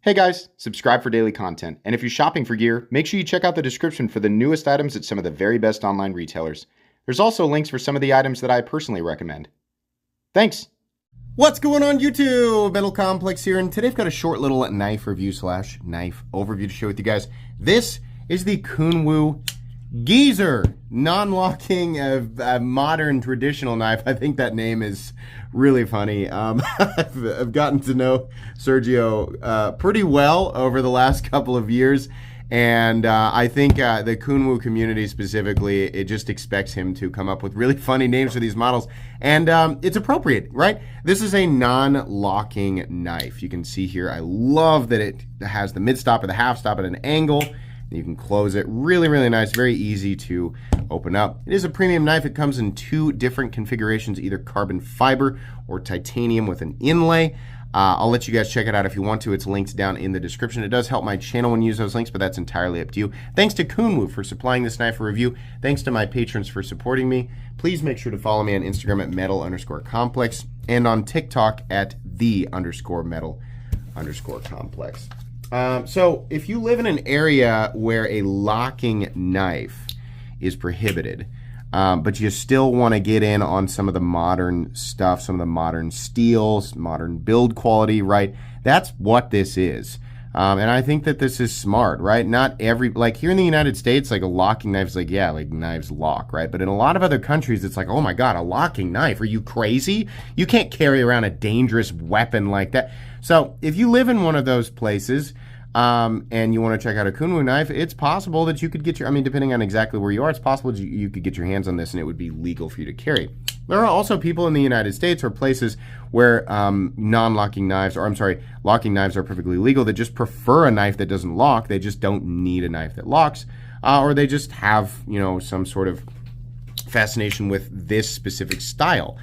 Hey guys, subscribe for daily content, and if you're shopping for gear, make sure you check out the description for the newest items at some of the very best online retailers. There's also links for some of the items that I personally recommend. Thanks! What's going on YouTube? Metal Complex here, and today I've got a short little knife review / knife overview to share with you guys. This is the Kunwu Geezer, non-locking, modern traditional knife. I think that name is really funny. I've gotten to know Sergio pretty well over the last couple of years, and I think the Kunwu community specifically, it just expects him to come up with really funny names for these models, and it's appropriate, right? This is a non-locking knife. You can see here, I love that it has the mid-stop or the half-stop at an angle. You can close it. Really, really nice. Very easy to open up. It is a premium knife. It comes in two different configurations, either carbon fiber or titanium with an inlay. I'll let you guys check it out if you want to. It's linked down in the description. It does help my channel when you use those links, but that's entirely up to you. Thanks to Kunwu for supplying this knife for review. Thanks to my patrons for supporting me. Please make sure to follow me on Instagram at metal_complex and on TikTok at _metal_complex. So if you live in an area where a locking knife is prohibited, but you still want to get in on some of the modern stuff, some of the modern steels, modern build quality, right? That's what this is. And I think that this is smart, right? Not every, like here in the United States, like a locking knife is like, yeah, like knives lock, right? But in a lot of other countries, it's like, oh my God, a locking knife. Are you crazy? You can't carry around a dangerous weapon like that. So if you live in one of those places, and you want to check out a Kunwu knife, it's possible that you could get your, I mean, depending on exactly where you are, it's possible that you could get your hands on this and it would be legal for you to carry. There are also people in the United States or places where non-locking knives, or I'm sorry, locking knives are perfectly legal that just prefer a knife that doesn't lock. They just don't need a knife that locks, or they just have, you know, some sort of fascination with this specific style.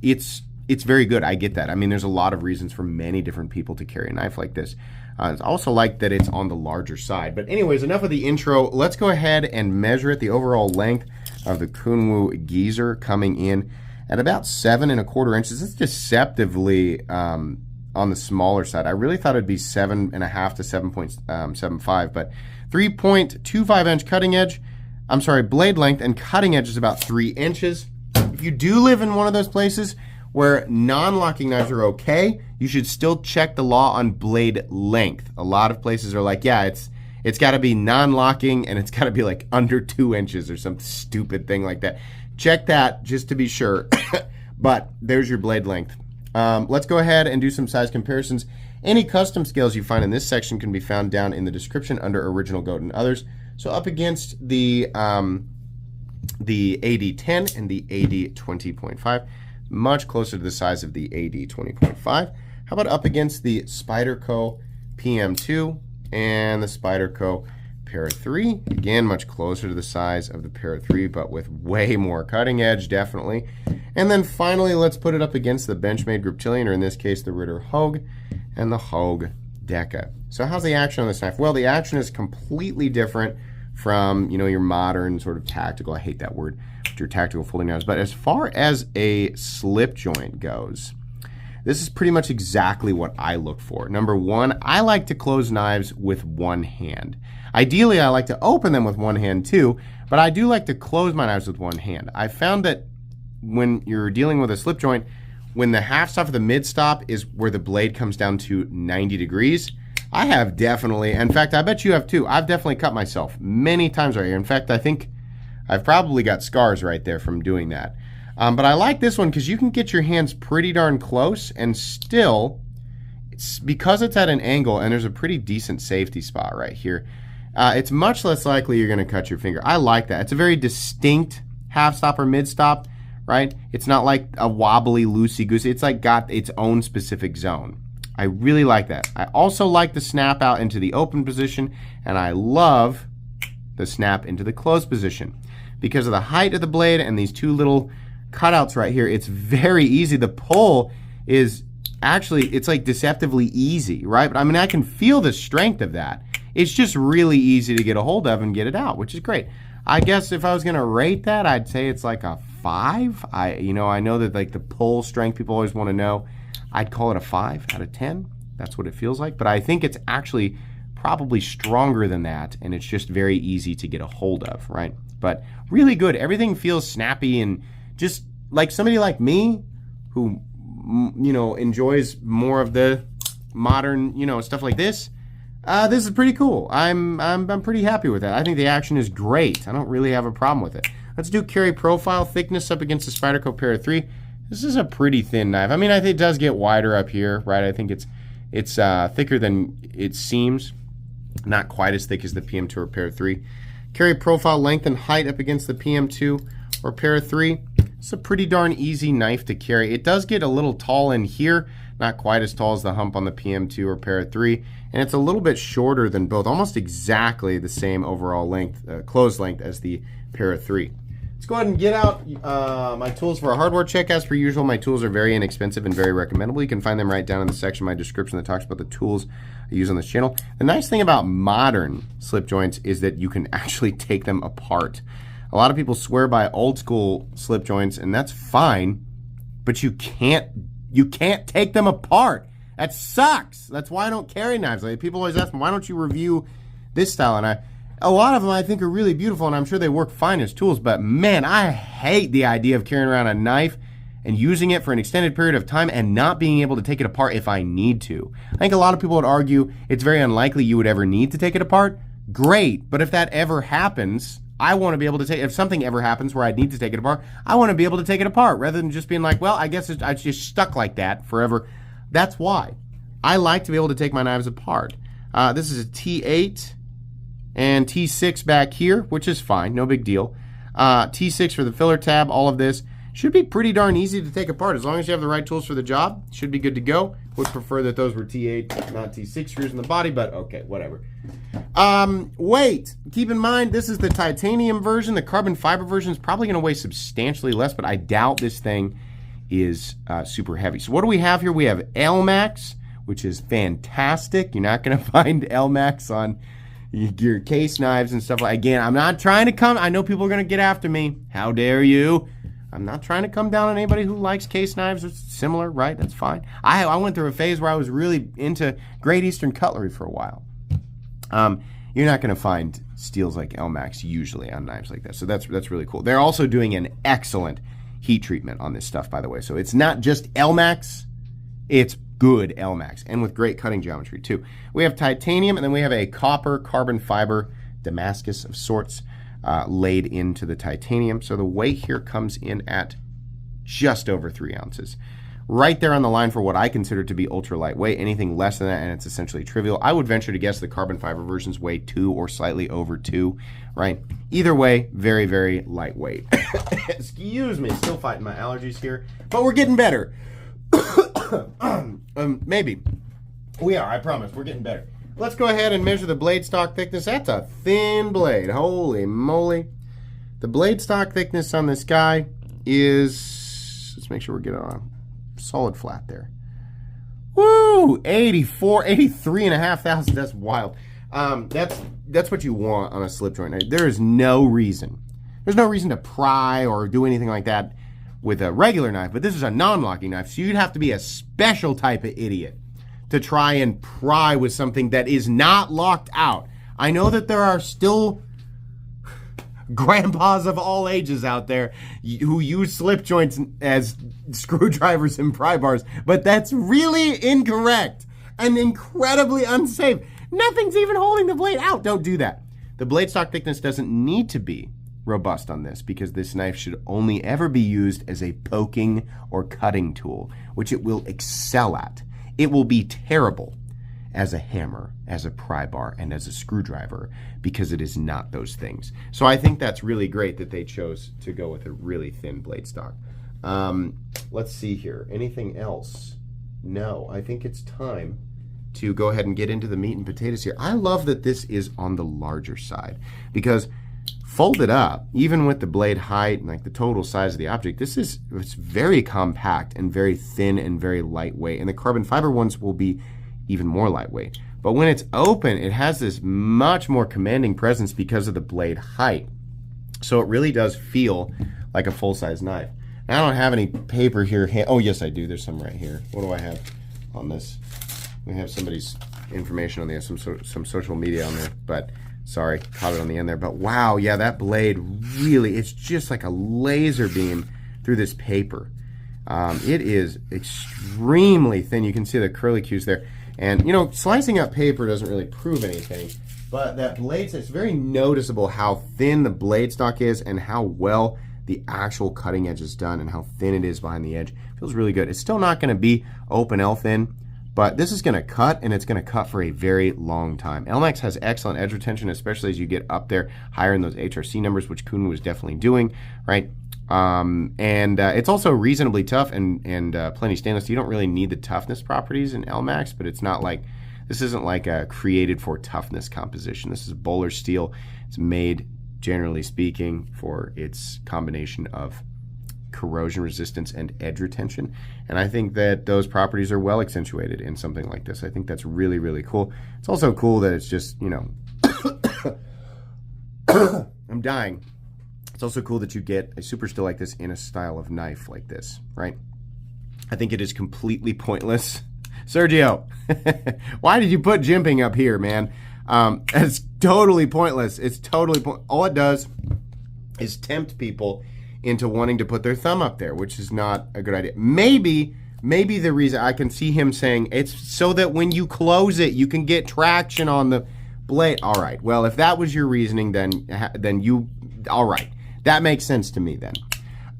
It's very good. I get that. I mean, there's a lot of reasons for many different people to carry a knife like this. It's also like that it's on the larger side. But anyways, enough of the intro. Let's go ahead and measure it. The overall length of the Kunwu Geezer coming in at about 7¼ inches. It's deceptively on the smaller side. I really thought it'd be 7.5 to 7.75, but 3.25 inch cutting edge. I'm sorry, blade length and cutting edge is about 3 inches. If you do live in one of those places where non-locking knives are okay, you should still check the law on blade length. A lot of places are like, yeah, it's got to be non-locking and it's got to be like under 2 inches or some stupid thing like that. Check that just to be sure. But there's your blade length. Let's go ahead and do some size comparisons. Any custom scales you find in this section can be found down in the description under Original Goat and others. So up against the AD10 and the AD20.5. Much closer to the size of the AD20.5. How about up against the Spyderco PM2 and the Spyderco Para 3? Again, much closer to the size of the Para 3, but with way more cutting edge, definitely. And then finally, let's put it up against the Benchmade Griptilian, or in this case, the Ritter Hogue and the Hogue Deca. So how's the action on this knife? Well, the action is completely different from, you know, your modern sort of tactical, I hate that word, your tactical folding knives. But as far as a slip joint goes, this is pretty much exactly what I look for. Number one, I like to close knives with one hand. Ideally, I like to open them with one hand too, but I do like to close my knives with one hand. I found that when you're dealing with a slip joint, when the half stop or the mid stop is where the blade comes down to 90 degrees, I have definitely, in fact, I bet you have too, I've definitely cut myself many times right here. In fact, I think I've probably got scars right there from doing that. But I like this one because you can get your hands pretty darn close and still, because it's at an angle and there's a pretty decent safety spot right here, it's much less likely you're going to cut your finger. I like that. It's a very distinct half stop or mid stop, right? It's not like a wobbly, loosey-goosey. It's like got its own specific zone. I really like that. I also like the snap out into the open position, and I love the snap into the closed position. Because of the height of the blade and these two little cutouts right here, it's very easy. The pull is actually, it's like deceptively easy, right? But I mean, I can feel the strength of that. It's just really easy to get a hold of and get it out, which is great. I guess if I was gonna rate that, I'd say it's like a 5. I know that like the pull strength people always want to know. I'd call it a 5 out of 10. That's what it feels like. But I think it's actually probably stronger than that, and it's just very easy to get a hold of, right? But really good. Everything feels snappy, and just like somebody like me who, you know, enjoys more of the modern, you know, stuff like this. This is pretty cool. I'm pretty happy with that. I think the action is great. I don't really have a problem with it. Let's do carry profile thickness up against the Spyderco Para 3. This is a pretty thin knife. I mean, I think it does get wider up here, right? I think it's thicker than it seems. Not quite as thick as the PM2 or Para 3. Carry profile length and height up against the PM2 or Para 3. It's a pretty darn easy knife to carry. It does get a little tall in here, not quite as tall as the hump on the PM2 or Para 3, and it's a little bit shorter than both, almost exactly the same overall length, close length as the Para 3. Let's go ahead and get out my tools for a hardware check. As per usual, my tools are very inexpensive and very recommendable. You can find them right down in the section of my description that talks about the tools I use on this channel. The nice thing about modern slip joints is that you can actually take them apart. A lot of people swear by old school slip joints, and that's fine, but you can't take them apart. That sucks. That's why I don't carry knives. Like, people always ask me, why don't you review this style? And a lot of them I think are really beautiful, and I'm sure they work fine as tools, but man, I hate the idea of carrying around a knife and using it for an extended period of time and not being able to take it apart if I need to. I think a lot of people would argue it's very unlikely you would ever need to take it apart. Great, but if that ever happens, I want to be able to take, if something ever happens where I need to take it apart, I want to be able to take it apart rather than just being like, well, I guess it's just stuck like that forever. That's why. I like to be able to take my knives apart. This is a T8 and T6 back here, which is fine, no big deal. T6 for the filler tab, all of this. Should be pretty darn easy to take apart. As long as you have the right tools for the job, should be good to go. Would prefer that those were T8, not T6 screws in the body, but okay, whatever. Weight. Keep in mind, this is the titanium version. The carbon fiber version is probably going to weigh substantially less, but I doubt this thing is super heavy. So what do we have here? We have LMAX, which is fantastic. You're not going to find LMAX on your case knives and stuff. Again, I'm not trying to come. I know people are going to get after me. How dare you? I'm not trying to come down on anybody who likes case knives. It's similar, right? That's fine. I went through a phase where I was really into Great Eastern cutlery for a while. You're not going to find steels like LMAX usually on knives like that. So that's really cool. They're also doing an excellent heat treatment on this stuff, by the way. So it's not just LMAX, it's good LMAX, and with great cutting geometry too. We have titanium, and then we have a copper carbon fiber Damascus of sorts laid into the titanium. So the weight here comes in at just over 3 ounces. Right there on the line for what I consider to be ultra lightweight. Anything less than that and it's essentially trivial. I would venture to guess the carbon fiber versions weigh 2 or slightly over 2, right? Either way, very, very lightweight. Excuse me, still fighting my allergies here, but we're getting better. Maybe. We are, I promise, we're getting better. Let's go ahead and measure the blade stock thickness. That's a thin blade, holy moly. The blade stock thickness on this guy is, let's make sure we're getting on a solid flat there. Woo, 83 and a half thousand, that's wild. That's what you want on a slip joint. There is no reason. There's no reason to pry or do anything like that with a regular knife, but this is a non-locking knife, so you'd have to be a special type of idiot to try and pry with something that is not locked out. I know that there are still grandpas of all ages out there who use slip joints as screwdrivers and pry bars, but that's really incorrect and incredibly unsafe. Nothing's even holding the blade out. Don't do that. The blade stock thickness doesn't need to be robust on this because this knife should only ever be used as a poking or cutting tool, which it will excel at. It will be terrible as a hammer, as a pry bar, and as a screwdriver because it is not those things. So I think that's really great that they chose to go with a really thin blade stock. Let's see here. Anything else? No, I think it's time to go ahead and get into the meat and potatoes here. I love that this is on the larger side because folded up, even with the blade height and like the total size of the object, it's very compact and very thin and very lightweight. And the carbon fiber ones will be even more lightweight. But when it's open, it has this much more commanding presence because of the blade height. So it really does feel like a full-size knife. Now, I don't have any paper here. Oh, yes, I do. There's some right here. What do I have on this? We have somebody's information on there, some social media on there, but sorry, caught it on the end there. But wow, yeah, that blade really, it's just like a laser beam through this paper. It is extremely thin. You can see the curlicues there. And, you know, slicing up paper doesn't really prove anything, but that blade, it's very noticeable how thin the blade stock is and how well the actual cutting edge is done and how thin it is behind the edge. Feels really good. It's still not going to be open L thin, but this is going to cut, and it's going to cut for a very long time. Elmax has excellent edge retention, especially as you get up there higher in those HRC numbers, which Kunwu is definitely doing, right? It's also reasonably tough and plenty stainless. You don't really need the toughness properties in Elmax, but it's not like, this isn't like a created for toughness composition. This is bowler steel. It's made, generally speaking, for its combination of corrosion resistance and edge retention. And I think that those properties are well accentuated in something like this. I think that's really, really cool. It's also cool that it's just, you know, I'm dying. It's also cool that you get a super still like this in a style of knife like this, right? I think it is completely pointless. Sergio, why did you put jimping up here, man? It's totally pointless. It's totally all it does is tempt people into wanting to put their thumb up there, which is not a good idea. Maybe the reason I can see him saying it's so that when you close it, you can get traction on the blade. All right. Well, if that was your reasoning, then you, all right. That makes sense to me then.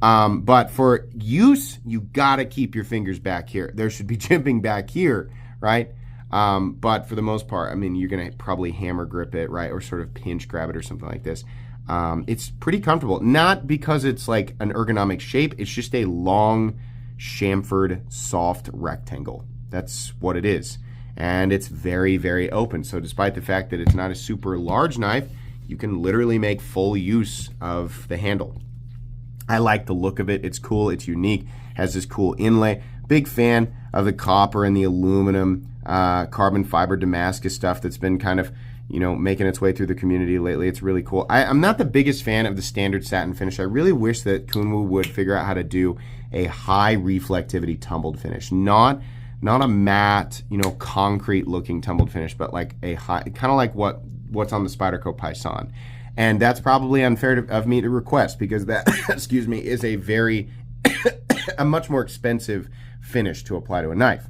But for use, you gotta keep your fingers back here. There should be jimping back here, right? But for the most part, I mean, you're gonna probably hammer grip it, right? Or sort of pinch grab it or something like this. It's pretty comfortable. Not because it's like an ergonomic shape, it's just a long, chamfered, soft rectangle. That's what it is. And it's very, very open. So despite the fact that it's not a super large knife, you can literally make full use of the handle. I like the look of it. It's cool. It's unique. Has this cool inlay. Big fan of the copper and the aluminum carbon fiber Damascus stuff that's been kind of, you know, making its way through the community lately. It's really cool. I'm not the biggest fan of the standard satin finish. I really wish that Kunwu would figure out how to do a high reflectivity tumbled finish. Not a matte, you know, concrete looking tumbled finish, but like a high, kind of like what's on the Spyderco Python. And that's probably unfair of me to request, because that, excuse me, is a very, a much more expensive finish to apply to a knife.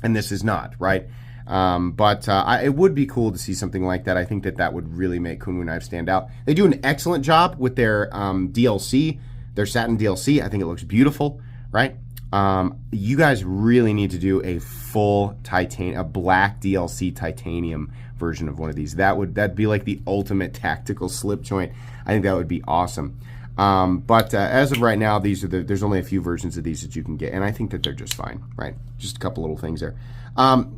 And this is not, right? It would be cool to see something like that. I think that would really make Kunwu knives stand out. They do an excellent job with their DLC, their satin DLC. I think it looks beautiful, right? You guys really need to do a full a black DLC titanium version of one of these. That'd be like the ultimate tactical slip joint. I think that would be awesome. As of right now, there's only a few versions of these that you can get, and I think that they're just fine, right? Just a couple little things there.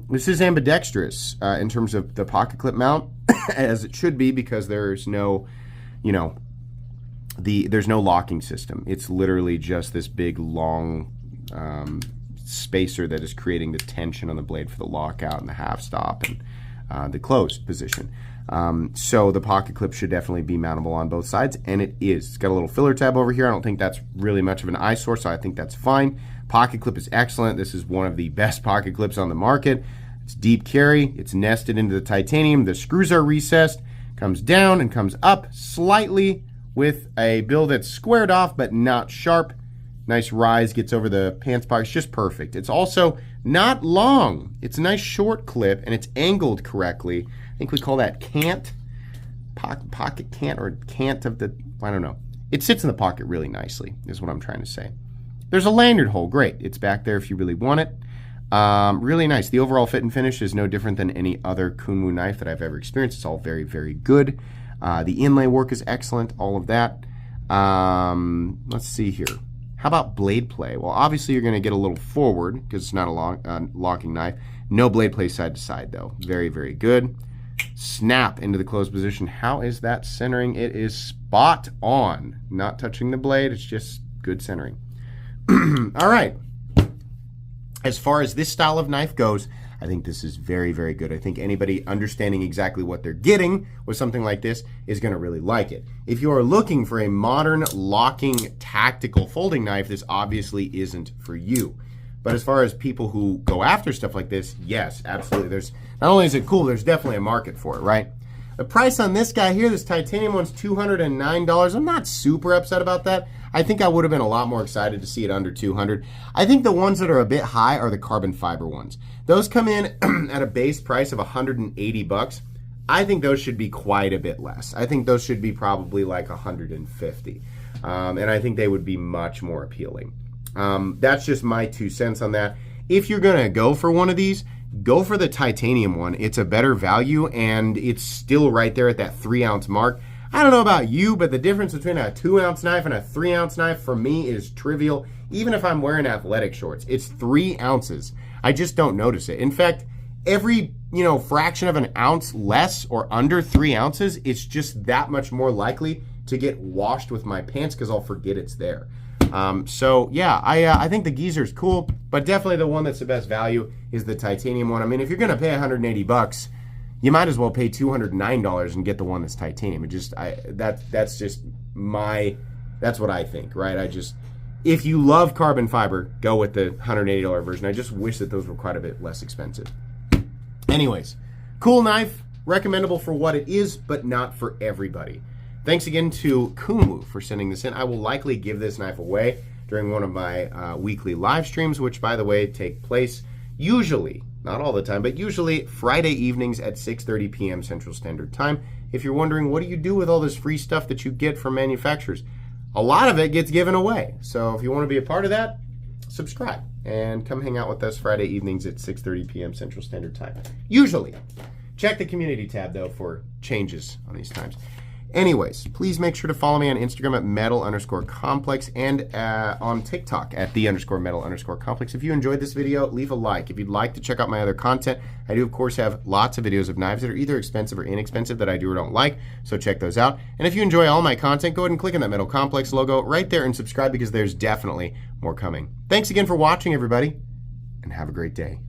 This is ambidextrous in terms of the pocket clip mount, as it should be, because there's no, you know, there's no locking system. It's literally just this big long spacer that is creating the tension on the blade for the lockout and the half stop and the closed position. So the pocket clip should definitely be mountable on both sides, and it is. It's got a little filler tab over here. I don't think that's really much of an eyesore, so I think that's fine. Pocket clip is excellent. This is one of the best pocket clips on the market. It's deep carry. It's nested into the titanium. The screws are recessed, comes down and comes up slightly with a bill that's squared off but not sharp. Nice rise, gets over the pants pocket. It's just perfect. It's also not long. It's a nice short clip, and it's angled correctly. I think we call that cant, pocket cant, or cant of the, I don't know. It sits in the pocket really nicely, is what I'm trying to say. There's a lanyard hole, great. It's back there if you really want it. Really nice. The overall fit and finish is no different than any other Kunwu knife that I've ever experienced. It's all very, very good. The inlay work is excellent, all of that. Let's see here. How about blade play? Well, obviously you're going to get a little forward because it's not a locking knife. No blade play side to side though. Very, very good. Snap into the closed position. How is that centering? It is spot on. Not touching the blade. It's just good centering. All right. As far as this style of knife goes, I think this is very, very good. I think anybody understanding exactly what they're getting with something like this is going to really like it. If you are looking for a modern locking tactical folding knife, this obviously isn't for you. But as far as people who go after stuff like this, yes, absolutely. There's not only is it cool, there's definitely a market for it, right? The price on this guy here, this titanium one's $209. I'm not super upset about that. I think I would have been a lot more excited to see it under $200. I think the ones that are a bit high are the carbon fiber ones. Those come in at a base price of $180. I think those should be quite a bit less. I think those should be probably like $150. And I think they would be much more appealing. That's just my 2 cents on that. If you're going to go for one of these, go for the titanium one. It's a better value, and it's still right there at that 3-ounce mark. I don't know about you, but the difference between a 2-ounce knife and a 3-ounce knife for me is trivial. Even if I'm wearing athletic shorts, it's 3 ounces. I just don't notice it. In fact, every fraction of an ounce less or under 3 ounces, it's just that much more likely to get washed with my pants because I'll forget it's there. So yeah, I think the Geezer is cool, but definitely the one that's the best value is the titanium one. I mean, if you're gonna pay $180, you might as well pay $209 and get the one that's titanium. That's what I think, right? If you love carbon fiber, go with the $180 version. I just wish that those were quite a bit less expensive. Anyways, cool knife, recommendable for what it is, but not for everybody. Thanks again to Kunwu for sending this in. I will likely give this knife away during one of my weekly live streams, which, by the way, take place usually, not all the time, but usually Friday evenings at 6:30 p.m. Central Standard Time. If you're wondering, what do you do with all this free stuff that you get from manufacturers? A lot of it gets given away. So if you want to be a part of that, subscribe and come hang out with us Friday evenings at 6:30 p.m. Central Standard Time. Usually. Check the community tab, though, for changes on these times. Anyways, please make sure to follow me on Instagram at metal_complex and on TikTok at _metal_complex. If you enjoyed this video, leave a like. If you'd like to check out my other content, I do, of course, have lots of videos of knives that are either expensive or inexpensive that I do or don't like, so check those out. And if you enjoy all my content, go ahead and click on that Metal Complex logo right there and subscribe because there's definitely more coming. Thanks again for watching, everybody, and have a great day.